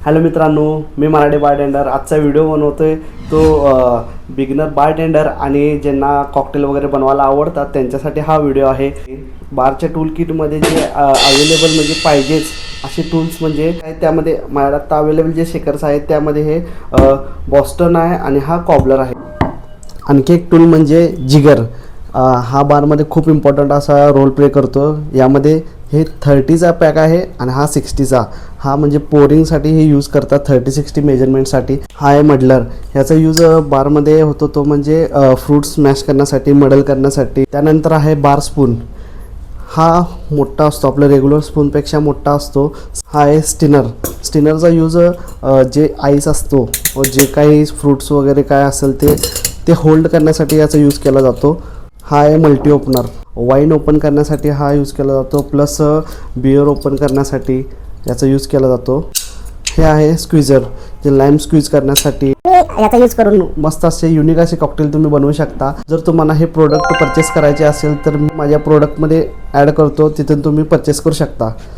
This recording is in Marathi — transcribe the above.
हॅलो मित्रांनो, मी मराठी बारटेंडर आजचा व्हिडिओ बनवतोय तो बिगिनर बारटेंडर आणि ज्यांना कॉकटेल वगैरे बनवायला आवडतात त्यांच्यासाठी हा व्हिडिओ आहे. बारच्या टूल किटमध्ये जे अवेलेबल म्हणजे पाहिजेच असे टूल्स म्हणजे काय त्यामध्ये माझ्याकडे आता अवेलेबल जे शेकर्स आहेत त्यामध्ये हे बॉस्टन आहे आणि हा कॉबलर आहे. आणखी एक टूल म्हणजे जिगर, हा बारमध्ये खूप इम्पॉर्टंट असा रोल प्ले करतो. यामध्ये हे 30चा पॅक आहे आणि हा 60चा. हा म्हणजे पोरिंगसाठी हे यूज करतात 30-60 मेजरमेंटसाठी. हा आहे मडलर. ह्याचा यूज बारमध्ये होतो तो म्हणजे फ्रूट्स स्मॅश करण्यासाठी, मडल करण्यासाठी. त्यानंतर आहे बार स्पून. हा मोठा असतो, आपल्या रेग्युलर स्पूनपेक्षा मोठा असतो. हा आहे स्टिनर. स्टिनरचा यूज जे आईस असतो, जे काही फ्रूट्स वगैरे काय असेल ते होल्ड करण्यासाठी याचा यूज केला जातो. हा आहे मल्टी ओपनर. वाईन ओपन करण्यासाठी हा यूज केला जातो, प्लस बिअर ओपन करण्यासाठी याचा यूज केला जातो. हे आहे स्क्विझर, जे लाईम स्क्वीज करण्यासाठी याचा यूज करून मस्त असे युनिक असे कॉकटेल तुम्ही बनवू शकता. जर तुम्हाला हे प्रोडक्ट परचेस करायचे असेल तर मी माझ्या प्रोडक्टमध्ये ॲड करतो, तिथून तुम्ही परचेस करू शकता.